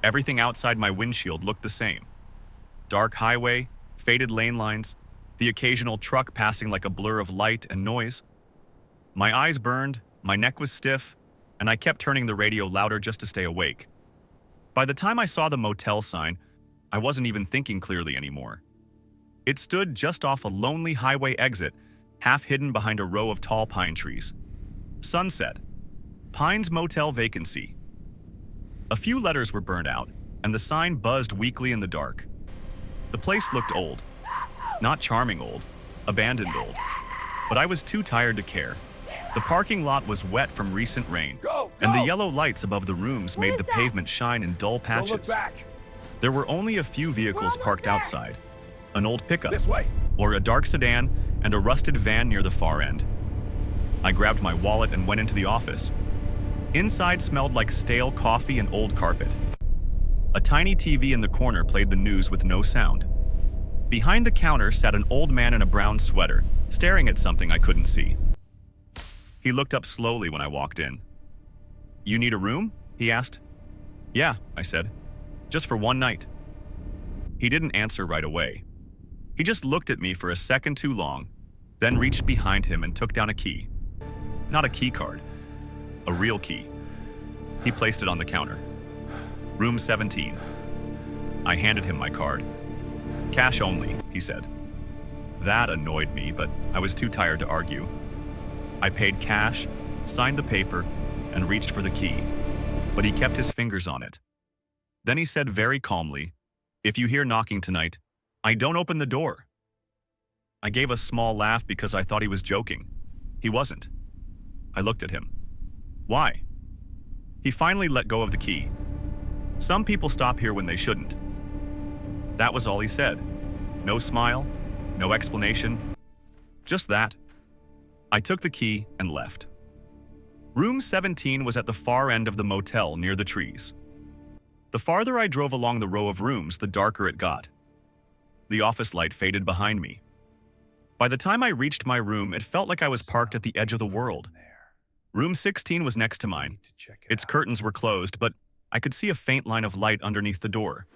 Everything outside my windshield looked the same. Dark highway, faded lane lines, the occasional truck passing like a blur of light and noise. My eyes burned, my neck was stiff, and I kept turning the radio louder just to stay awake. By the time I saw the motel sign, I wasn't even thinking clearly anymore. It stood just off a lonely highway exit, half hidden behind a row of tall pine trees. Sunset. Pines Motel vacancy. A few letters were burned out, and the sign buzzed weakly in the dark. The place looked old. Not charming old, abandoned old. But I was too tired to care. The parking lot was wet from recent rain, and the yellow lights above the rooms made the pavement shine in dull patches. There were only a few vehicles parked outside. An old pickup, or a dark sedan, and a rusted van near the far end. I grabbed my wallet and went into the office. Inside smelled like stale coffee and old carpet. A tiny TV in the corner played the news with no sound. Behind the counter sat an old man in a brown sweater, staring at something I couldn't see. He looked up slowly when I walked in. "You need a room?" he asked. "Yeah," I said. "Just for one night." He didn't answer right away. He just looked at me for a second too long, then reached behind him and took down a key. Not a key card, a real key. He placed it on the counter. "Room 17. I handed him my card. "Cash only," he said. That annoyed me, but I was too tired to argue. I paid cash, signed the paper, and reached for the key, but he kept his fingers on it. Then he said very calmly, "If you hear knocking tonight, I don't open the door." I gave a small laugh because I thought he was joking. He wasn't. I looked at him. "Why?" He finally let go of the key. "Some people stop here when they shouldn't." That was all he said. No smile, no explanation, just that. I took the key and left. Room 17 was at the far end of the motel near the trees. The farther I drove along the row of rooms, the darker it got. The office light faded behind me. By the time I reached my room, it felt like I was parked at the edge of the world. Room 16 was next to mine. Its curtains were closed, but I could see a faint line of light underneath the door.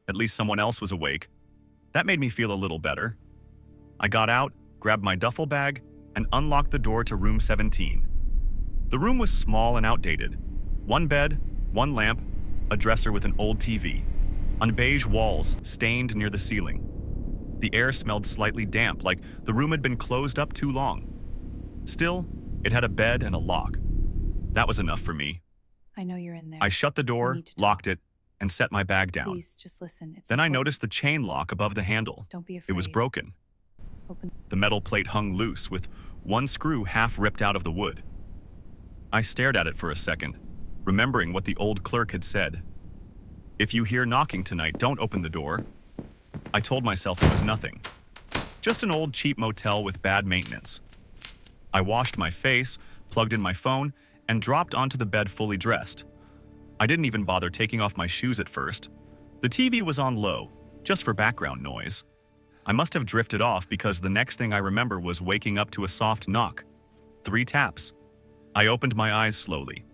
At least someone else was awake. That made me feel a little better. I got out, grabbed my duffel bag, and unlocked the door to room 17. The room was small and outdated. One bed, one lamp, a dresser with an old TV. On beige walls, stained near the ceiling. The air smelled slightly damp, like the room had been closed up too long. Still, it had a bed and a lock. That was enough for me. I know you're in there. I shut the door, locked it, and set my bag down. Please, just listen. Then I noticed the chain lock above the handle. Don't be afraid. It was broken. Open. The metal plate hung loose, with one screw half ripped out of the wood. I stared at it for a second, remembering what the old clerk had said. "If you hear knocking tonight, don't open the door." I told myself it was nothing. Just an old cheap motel with bad maintenance. I washed my face, plugged in my phone, and dropped onto the bed fully dressed. I didn't even bother taking off my shoes at first. The TV was on low, just for background noise. I must have drifted off because the next thing I remember was waking up to a soft knock. 3 taps. I opened my eyes slowly.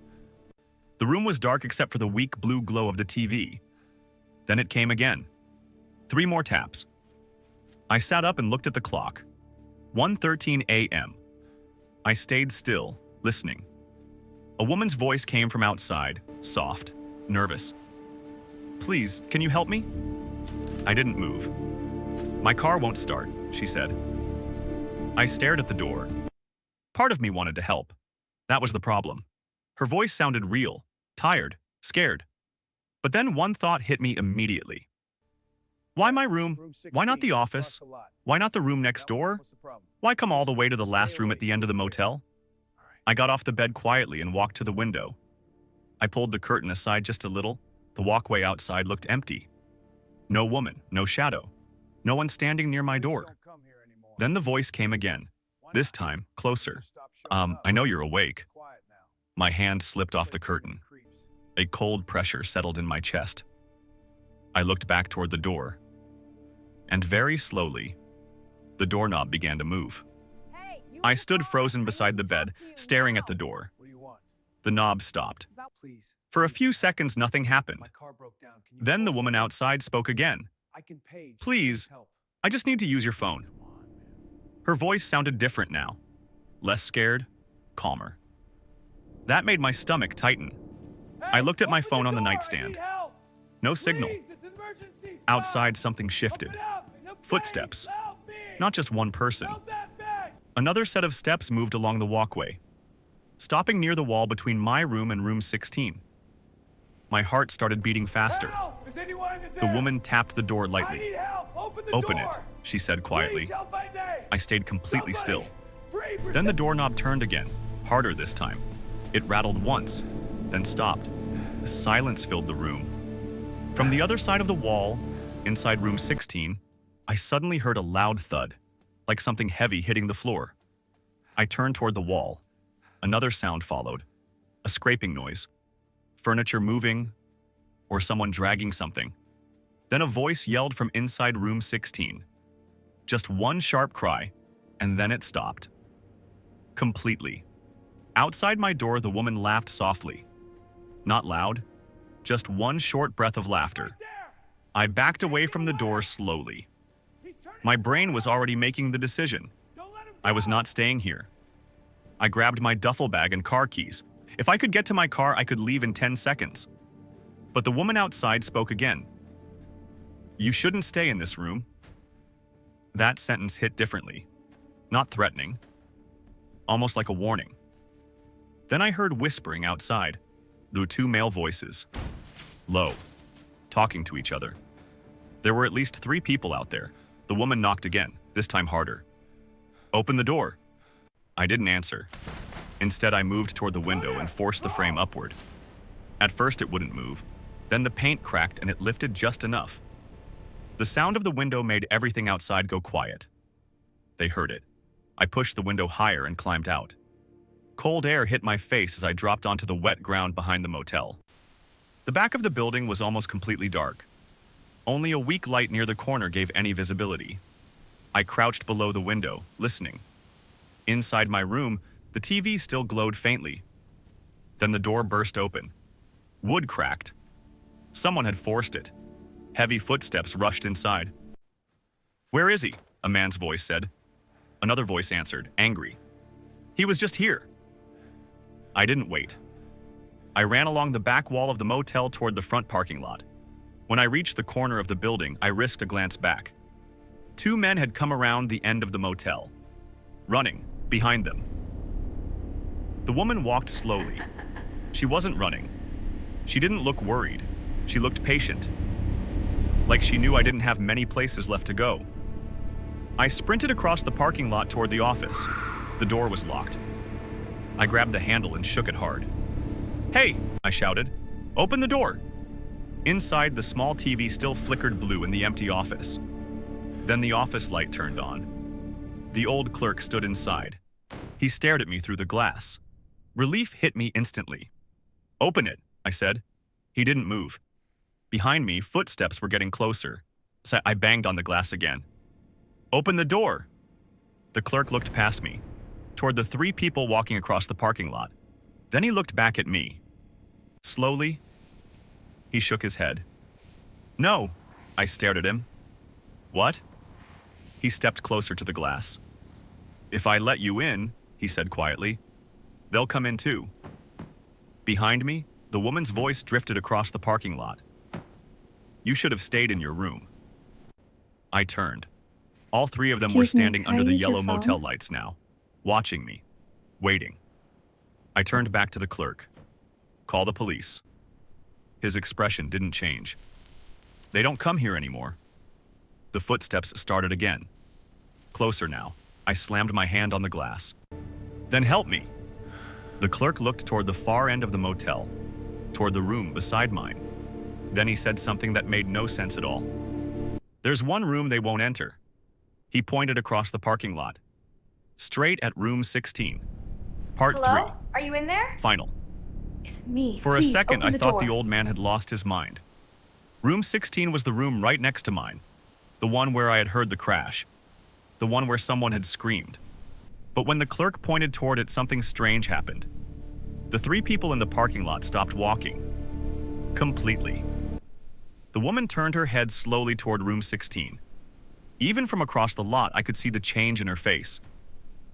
The room was dark except for the weak blue glow of the TV. Then it came again. 3 more taps. I sat up and looked at the clock. 1:13 a.m. I stayed still, listening. A woman's voice came from outside, soft, nervous. "Please, can you help me?" I didn't move. "My car won't start," she said. I stared at the door. Part of me wanted to help. That was the problem. Her voice sounded real, tired, scared. But then one thought hit me immediately. Why my room? Why not the office? Why not the room next door? Why come all the way to the last room at the end of the motel? I got off the bed quietly and walked to the window. I pulled the curtain aside just a little. The walkway outside looked empty. No woman, no shadow. No one standing near my door. Then the voice came again, this time closer. I know you're awake." My hand slipped off the curtain. A cold pressure settled in my chest. I looked back toward the door. And very slowly, the doorknob began to move. I stood frozen beside the bed, staring at the door. The knob stopped. For a few seconds, nothing happened. My car broke down. Can you Then the call woman someone? outside spoke again. I can pay. Just Please. help. I just need to use your phone. Come on, man. Her voice sounded different now. Less scared, calmer. That made my stomach tighten. I looked at my Open phone the on the door. I nightstand. need help. No signal. Please, it's an emergency. Outside, Stop. something shifted. Open up. No, please, Footsteps. help me. Not just one person. Help that bag. Another set of steps moved along the walkway, stopping near the wall between my room and room 16. My heart started beating faster. Help. Is anyone in The there? woman tapped the door I lightly. need help. Open the Open door. it, she said quietly. Please help my name. I stayed completely still. Somebody. Pray for Then the some- doorknob turned again, harder this time. It rattled once, then stopped. Silence filled the room. From the other side of the wall, inside room 16, I suddenly heard a loud thud, like something heavy hitting the floor. I turned toward the wall. Another sound followed, a scraping noise, furniture moving, or someone dragging something. Then a voice yelled from inside room 16. Just one sharp cry, and then it stopped. Completely. Outside my door, the woman laughed softly. Not loud, just one short breath of laughter. There. I backed away from the door slowly. He's turning. My brain was already making the decision. Don't let him I was go. not staying here. I grabbed my duffel bag and car keys. If I could get to my car, I could leave in 10 seconds. But the woman outside spoke again. You shouldn't stay in this room. That sentence hit differently. Not threatening. Almost like a warning. Then I heard whispering outside. There were two male voices. Low. Talking to each other. There were at least 3 people out there. The woman knocked again, this time harder. Open the door. I didn't answer. Instead, I moved toward the window and forced the frame upward. At first, it wouldn't move. Then the paint cracked and it lifted just enough. The sound of the window made everything outside go quiet. They heard it. I pushed the window higher and climbed out. Cold air hit my face as I dropped onto the wet ground behind the motel. The back of the building was almost completely dark. Only a weak light near the corner gave any visibility. I crouched below the window, listening. Inside my room, the TV still glowed faintly. Then the door burst open. Wood cracked. Someone had forced it. Heavy footsteps rushed inside. Where is he? A man's voice said. Another voice answered, angry. He was just here. I didn't wait. I ran along the back wall of the motel toward the front parking lot. When I reached the corner of the building, I risked a glance back. 2 men had come around the end of the motel, running behind them. The woman walked slowly. She wasn't running. She didn't look worried. She looked patient, like she knew I didn't have many places left to go. I sprinted across the parking lot toward the office. The door was locked. I grabbed the handle and shook it hard. Hey, I shouted. Open the door. Inside, the small TV still flickered blue in the empty office. Then the office light turned on. The old clerk stood inside. He stared at me through the glass. Relief hit me instantly. Open it, I said. He didn't move. Behind me, footsteps were getting closer. So I banged on the glass again. Open the door. The clerk looked past me, toward the 3 people walking across the parking lot. Then he looked back at me. Slowly, he shook his head. No, I stared at him. What? He stepped closer to the glass. If I let you in, he said quietly, they'll come in too. Behind me, the woman's voice drifted across the parking lot. You should have stayed in your room. I turned. All 3 of them were Excuse me, standing can I under the use your yellow motel phone? lights now, watching me, waiting. I turned back to the clerk. Call the police. His expression didn't change. They don't come here anymore. The footsteps started again. Closer now. I slammed my hand on the glass. Then help me. The clerk looked toward the far end of the motel, toward the room beside mine. Then he said something that made no sense at all. There's one room they won't enter. He pointed across the parking lot. Straight at room 16. Part Hello? 3. Are you in there? Final. It's me. For Please, a second, open I the thought door. the old man had lost his mind. Room 16 was the room right next to mine, the one where I had heard the crash, the one where someone had screamed. But when the clerk pointed toward it, something strange happened. The 3 people in the parking lot stopped walking. Completely. The woman turned her head slowly toward room 16. Even from across the lot, I could see the change in her face.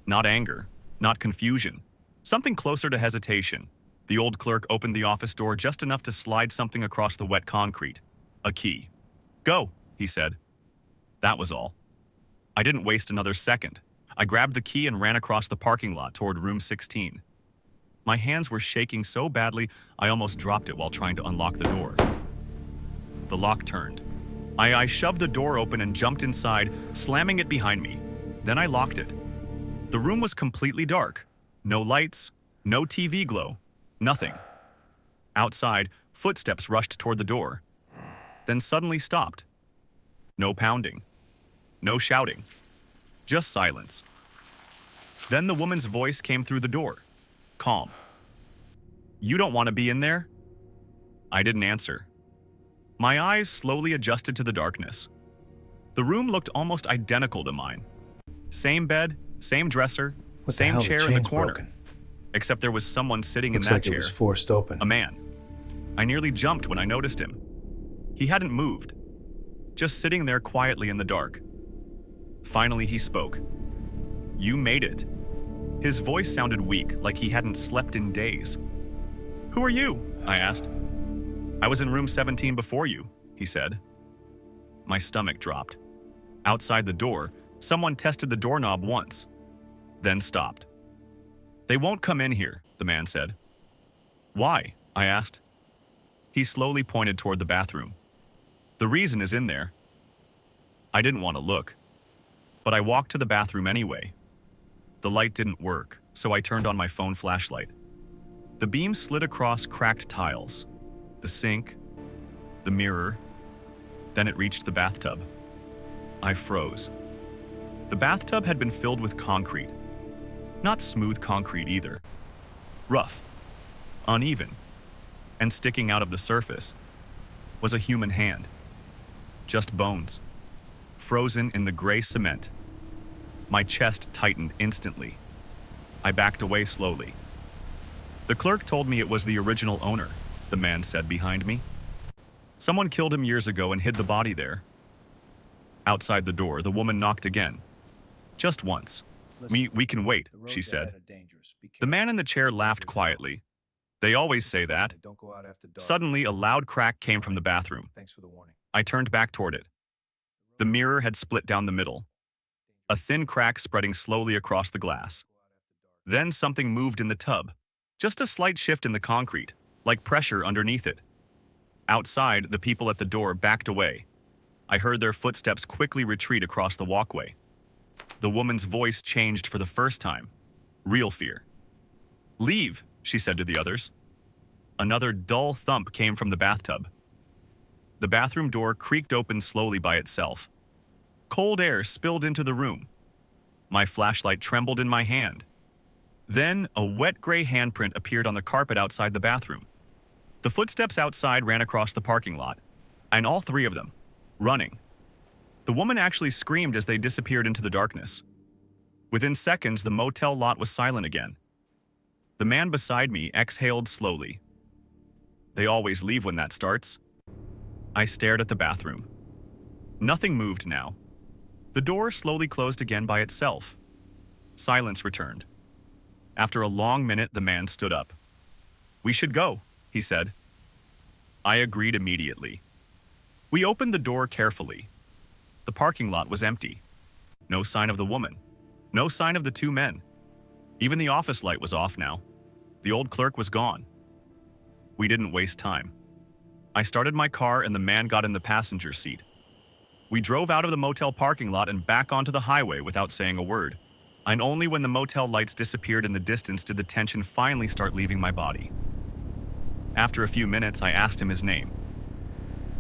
Not anger, not confusion, something closer to hesitation. The old clerk opened the office door just enough to slide something across the wet concrete. A key. "Go," he said. That was all. I didn't waste another second. I grabbed the key and ran across the parking lot toward room 16. My hands were shaking so badly, I almost dropped it while trying to unlock the door. The lock turned. I shoved the door open and jumped inside, slamming it behind me. Then I locked it. The room was completely dark. No lights, no TV glow, nothing. Outside, footsteps rushed toward the door, then suddenly stopped. No pounding, no shouting, just silence. Then the woman's voice came through the door, calm. "You don't want to be in there?" I didn't answer. My eyes slowly adjusted to the darkness. The room looked almost identical to mine. Same bed, same dresser, same chair in the corner. Except there was someone sitting in that Looks like chair. it was forced open. A man. I nearly jumped when I noticed him. He hadn't moved, just sitting there quietly in the dark. Finally, he spoke. "You made it." His voice sounded weak, like he hadn't slept in days. "Who are you?" I asked. "I was in room 17 before you," he said. My stomach dropped. Outside the door, someone tested the doorknob once, then stopped. "They won't come in here," the man said. "Why?" I asked. He slowly pointed toward the bathroom. "The reason is in there." I didn't want to look, but I walked to the bathroom anyway. The light didn't work, so I turned on my phone flashlight. The beam slid across cracked tiles, the sink, the mirror, then it reached the bathtub. I froze. The bathtub had been filled with concrete. Not smooth concrete either. Rough, uneven, and sticking out of the surface was a human hand. Just bones, frozen in the gray cement. My chest tightened instantly. I backed away slowly. "The clerk told me it was the original owner," the man said behind me. "Someone killed him years ago and hid the body there." Outside the door, the woman knocked again. Just once. We can wait," she said. The man in the chair laughed quietly. "They always say that." Suddenly, a loud crack came from the bathroom. I turned back toward it. The mirror had split down the middle, a thin crack spreading slowly across the glass. Then something moved in the tub, just a slight shift in the concrete, like pressure underneath it. Outside, the people at the door backed away. I heard their footsteps quickly retreat across the walkway. The woman's voice changed for the first time. Real fear. "Leave," she said to the others. Another dull thump came from the bathtub. The bathroom door creaked open slowly by itself. Cold air spilled into the room. My flashlight trembled in my hand. Then, a wet gray handprint appeared on the carpet outside the bathroom. The footsteps outside ran across the parking lot, and all three of them, running. The woman actually screamed as they disappeared into the darkness. Within seconds, the motel lot was silent again. The man beside me exhaled slowly. They always leave when that starts. I stared at the bathroom. Nothing moved now. The door slowly closed again by itself. Silence returned. After a long minute, the man stood up. "We should go," he said. I agreed immediately. We opened the door carefully. The parking lot was empty. No sign of the woman. No sign of the two men. Even the office light was off now. The old clerk was gone. We didn't waste time. I started my car and the man got in the passenger seat. We drove out of the motel parking lot and back onto the highway without saying a word. And only when the motel lights disappeared in the distance did the tension finally start leaving my body. After a few minutes, I asked him his name.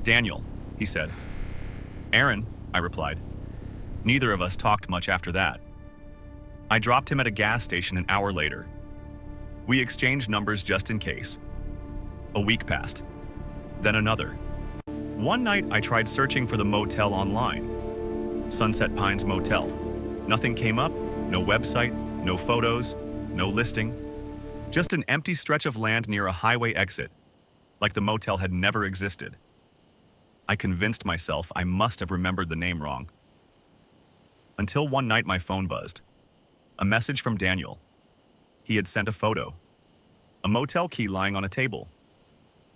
"Daniel," he said. "Aaron," I replied. Neither of us talked much after that. I dropped him at a gas station an hour later. We exchanged numbers just in case. A week passed. Then another. One night, I tried searching for the motel online. Sunset Pines Motel. Nothing came up, no website, no photos, no listing. Just an empty stretch of land near a highway exit. like the motel had never existed. I convinced myself I must have remembered the name wrong. Until one night my phone buzzed. A message from Daniel. He had sent a photo. A motel key lying on a table.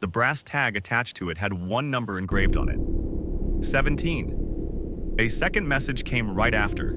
The brass tag attached to it had one number engraved on it. 17. A second message came right after.